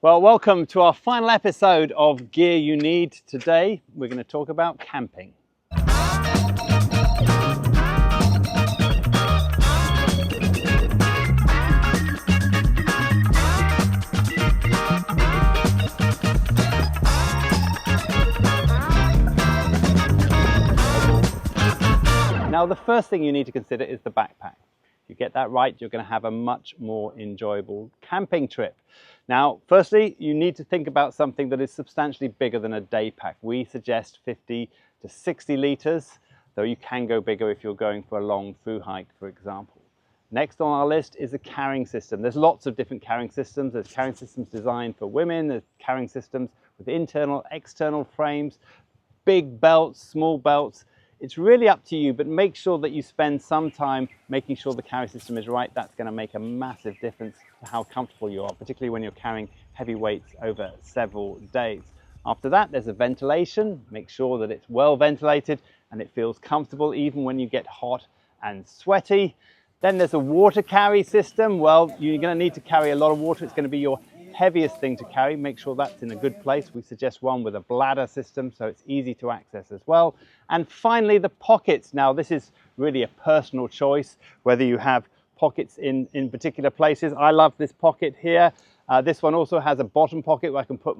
Well, welcome to our final episode of Gear You Need. Today, we're going to talk about camping. Now, the first thing you need to consider is the backpack. If you get that right, you're going to have a much more enjoyable camping trip. Now, firstly, you need to think about something that is substantially bigger than a day pack. We suggest 50 to 60 litres, though you can go bigger if you're going for a long through hike, for example. Next on our list is a carrying system. There's lots of different carrying systems. There's carrying systems designed for women. There's carrying systems with internal, external frames, big belts, small belts. It's really up to you, but make sure that you spend some time making sure the carry system is right. That's going to make a massive difference to how comfortable you are, particularly when you're carrying heavy weights over several days. After that, there's a ventilation. Make sure that it's well ventilated and it feels comfortable even when you get hot and sweaty. Then there's a water carry system. Well, you're going to need to carry a lot of water. It's going to be your heaviest thing to carry. Make sure that's in a good place. We suggest one with a bladder system so it's easy to access as well. And finally, the pockets. Now, this is really a personal choice, whether you have pockets in particular places. I love this pocket here. This one also has a bottom pocket where I can put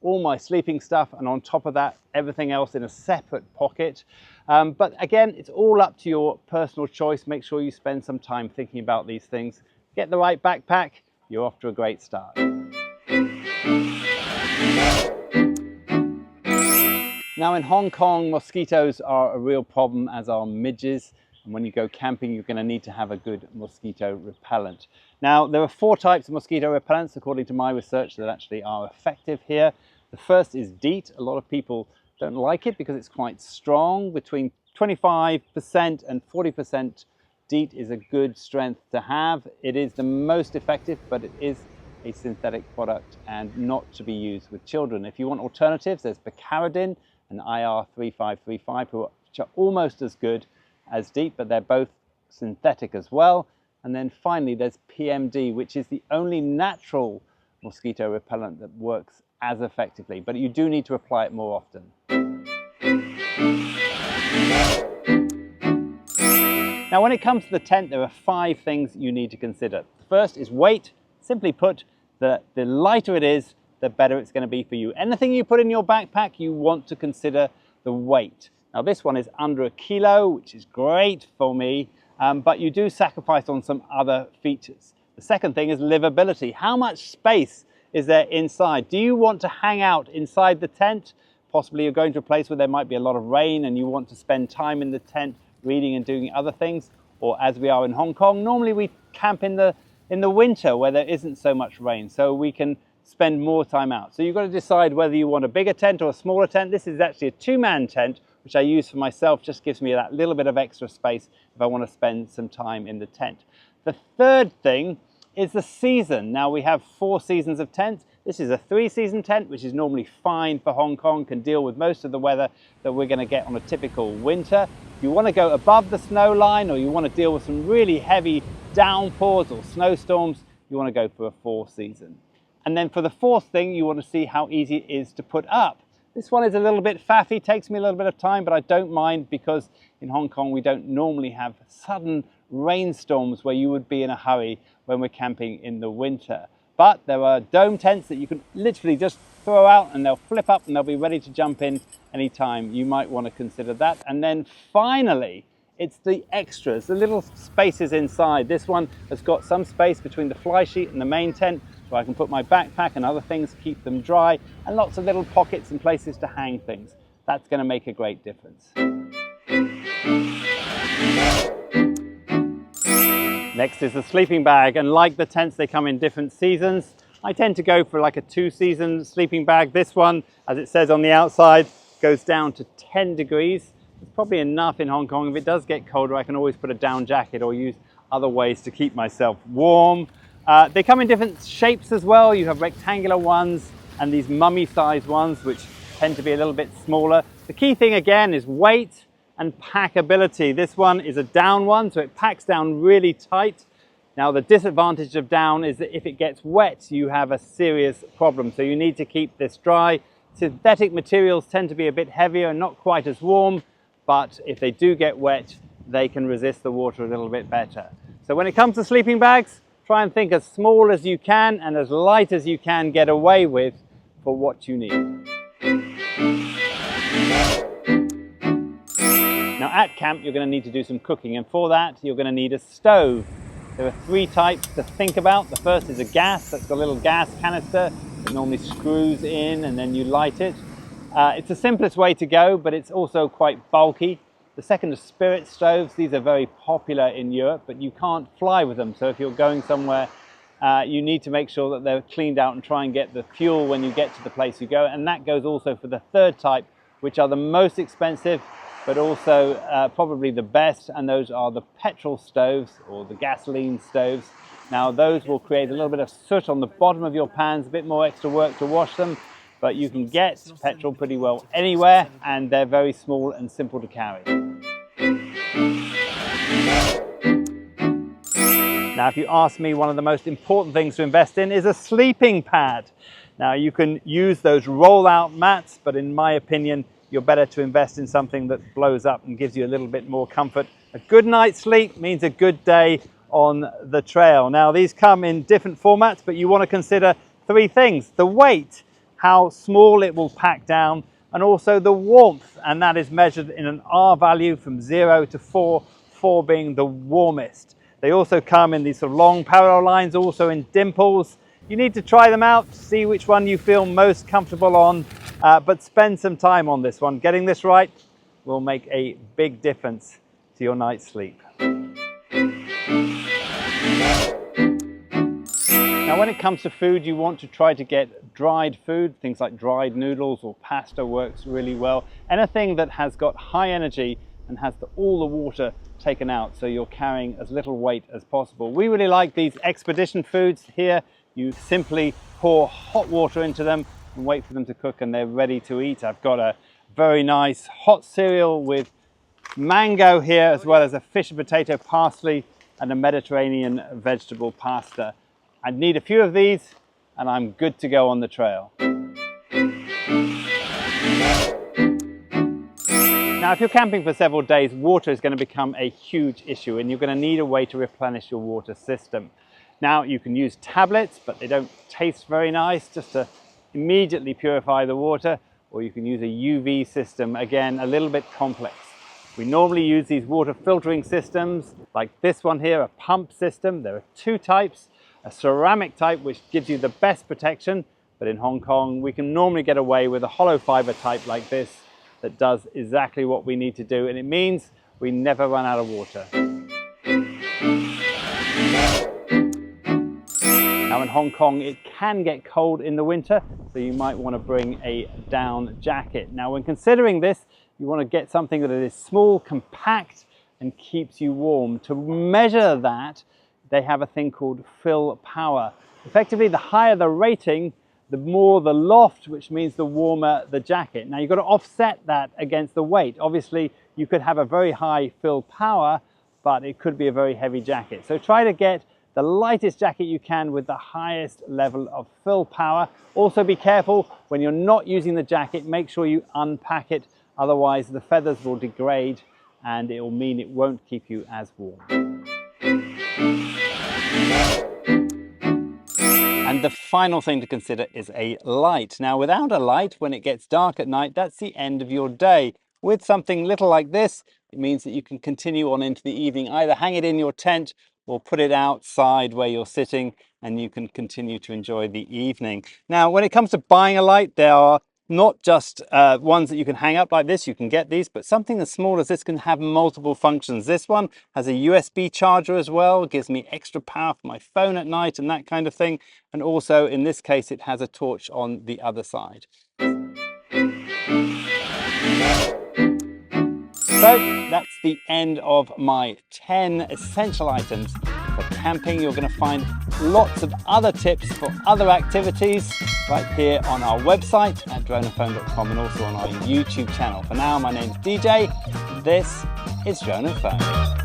all my sleeping stuff, and on top of that, everything else in a separate pocket. But again, it's all up to your personal choice. Make sure you spend some time thinking about these things. Get the right backpack, you're off to a great start. Now in Hong Kong, mosquitoes are a real problem, as are midges. And when you go camping, you're going to need to have a good mosquito repellent. Now, there are 4 types of mosquito repellents, according to my research, that actually are effective here. The first is DEET. A lot of people don't like it because it's quite strong. Between 25% and 40% DEET is a good strength to have. It is the most effective, but it is a synthetic product and not to be used with children. If you want alternatives, there's Picaridin and IR3535, which are almost as good as DEET, but they're both synthetic as well. And then finally, there's PMD, which is the only natural mosquito repellent that works as effectively, but you do need to apply it more often. Now, when it comes to the tent, there are 5 things you need to consider. The first is weight. Simply put, the lighter it is, the better it's going to be for you. Anything you put in your backpack, you want to consider the weight. Now, this one is under 1 kilo, which is great for me, but you do sacrifice on some other features. The second thing is livability. How much space is there inside? Do you want to hang out inside the tent? Possibly you're going to a place where there might be a lot of rain and you want to spend time in the tent reading and doing other things. Or as we are in Hong Kong, normally we camp in the winter where there isn't so much rain, so we can spend more time out. So you've got to decide whether you want a bigger tent or a smaller tent. This is actually a 2-man tent, which I use for myself, just gives me that little bit of extra space if I want to spend some time in the tent. The third thing is the season. Now, we have 4 seasons of tents. This is a 3-season tent, which is normally fine for Hong Kong, can deal with most of the weather that we're going to get on a typical winter. If you want to go above the snow line, or you want to deal with some really heavy downpours or snowstorms, you want to go for a 4-season. And then for the 4th thing, you want to see how easy it is to put up. This one is a little bit faffy, takes me a little bit of time, but I don't mind because in Hong Kong we don't normally have sudden rainstorms where you would be in a hurry when we're camping in the winter. But there are dome tents that you can literally just throw out and they'll flip up and they'll be ready to jump in anytime. You might want to consider that. And then finally, it's the extras, the little spaces inside. This one has got some space between the fly sheet and the main tent, so I can put my backpack and other things, keep them dry, and lots of little pockets and places to hang things. That's going to make a great difference. Next is the sleeping bag, and like the tents, they come in different seasons. I tend to go for like a 2-season sleeping bag. This one, as it says on the outside, goes down to 10 degrees. It's probably enough in Hong Kong. If it does get colder, I can always put a down jacket or use other ways to keep myself warm. They come in different shapes as well. You have rectangular ones and these mummy-sized ones, which tend to be a little bit smaller. The key thing again is weight and packability. This one is a down one, so it packs down really tight. Now the disadvantage of down is that if it gets wet, you have a serious problem. So you need to keep this dry. Synthetic materials tend to be a bit heavier and not quite as warm, but if they do get wet, they can resist the water a little bit better. So when it comes to sleeping bags, try and think as small as you can and as light as you can get away with for what you need. Now at camp, you're going to need to do some cooking, and for that, you're going to need a stove. There are 3 types to think about. The first is a gas. That's got a little gas canister that normally screws in and then you light it. It's the simplest way to go, but it's also quite bulky. The second is spirit stoves. These are very popular in Europe, but you can't fly with them. So if you're going somewhere, you need to make sure that they're cleaned out and try and get the fuel when you get to the place you go. And that goes also for the third type, which are the most expensive, but also probably the best, and those are the petrol stoves or the gasoline stoves. Now those will create a little bit of soot on the bottom of your pans, a bit more extra work to wash them, but you can get petrol pretty well anywhere, and they're very small and simple to carry. Now if you ask me, one of the most important things to invest in is a sleeping pad. Now you can use those roll-out mats, but in my opinion, you're better to invest in something that blows up and gives you a little bit more comfort. A good night's sleep means a good day on the trail. Now these come in different formats, but you want to consider 3 things. The weight, how small it will pack down, and also the warmth, and that is measured in an R value from 0 to 4, 4 being the warmest. They also come in these sort of long parallel lines, also in dimples. You need to try them out, see which one you feel most comfortable on, but spend some time on this one. Getting this right will make a big difference to your night's sleep. Now when it comes to food, you want to try to get dried food. Things like dried noodles or pasta works really well. Anything that has got high energy and has all the water taken out, so you're carrying as little weight as possible. We really like these expedition foods here. You simply pour hot water into them and wait for them to cook, and they're ready to eat. I've got a very nice hot cereal with mango here, as well as a fish and potato parsley and a Mediterranean vegetable pasta. I need a few of these and I'm good to go on the trail. Now if you're camping for several days, water is going to become a huge issue, and you're going to need a way to replenish your water system. Now you can use tablets, but they don't taste very nice, just to immediately purify the water, or you can use a UV system, again a little bit complex. We normally use these water filtering systems like this one here, a pump system. There are 2 types, a ceramic type which gives you the best protection, but in Hong Kong we can normally get away with a hollow fiber type like this that does exactly what we need to do, and it means we never run out of water. Now in Hong Kong it can get cold in the winter, so you might want to bring a down jacket. Now when considering this, you want to get something that is small, compact, and keeps you warm. To measure that, they have a thing called fill power. Effectively, the higher the rating, the more the loft, which means the warmer the jacket. Now you've got to offset that against the weight. Obviously, you could have a very high fill power, but it could be a very heavy jacket. So try to get the lightest jacket you can with the highest level of fill power. Also be careful when you're not using the jacket, make sure you unpack it, otherwise the feathers will degrade and it will mean it won't keep you as warm. And the final thing to consider is a light. Now without a light, when it gets dark at night, that's the end of your day. With something little like this, it means that you can continue on into the evening, either hang it in your tent or put it outside where you're sitting, and you can continue to enjoy the evening. Now when it comes to buying a light, there are not just ones that you can hang up like this, you can get these, but something as small as this can have multiple functions. This one has a USB charger as well, gives me extra power for my phone at night and that kind of thing. And also in this case, it has a torch on the other side. So that's the end of my 10 essential items for camping. You're going to find lots of other tips for other activities right here on our website at droneandphone.com, and also on our YouTube channel. For now, my name's DJ. This is Drone and Phone.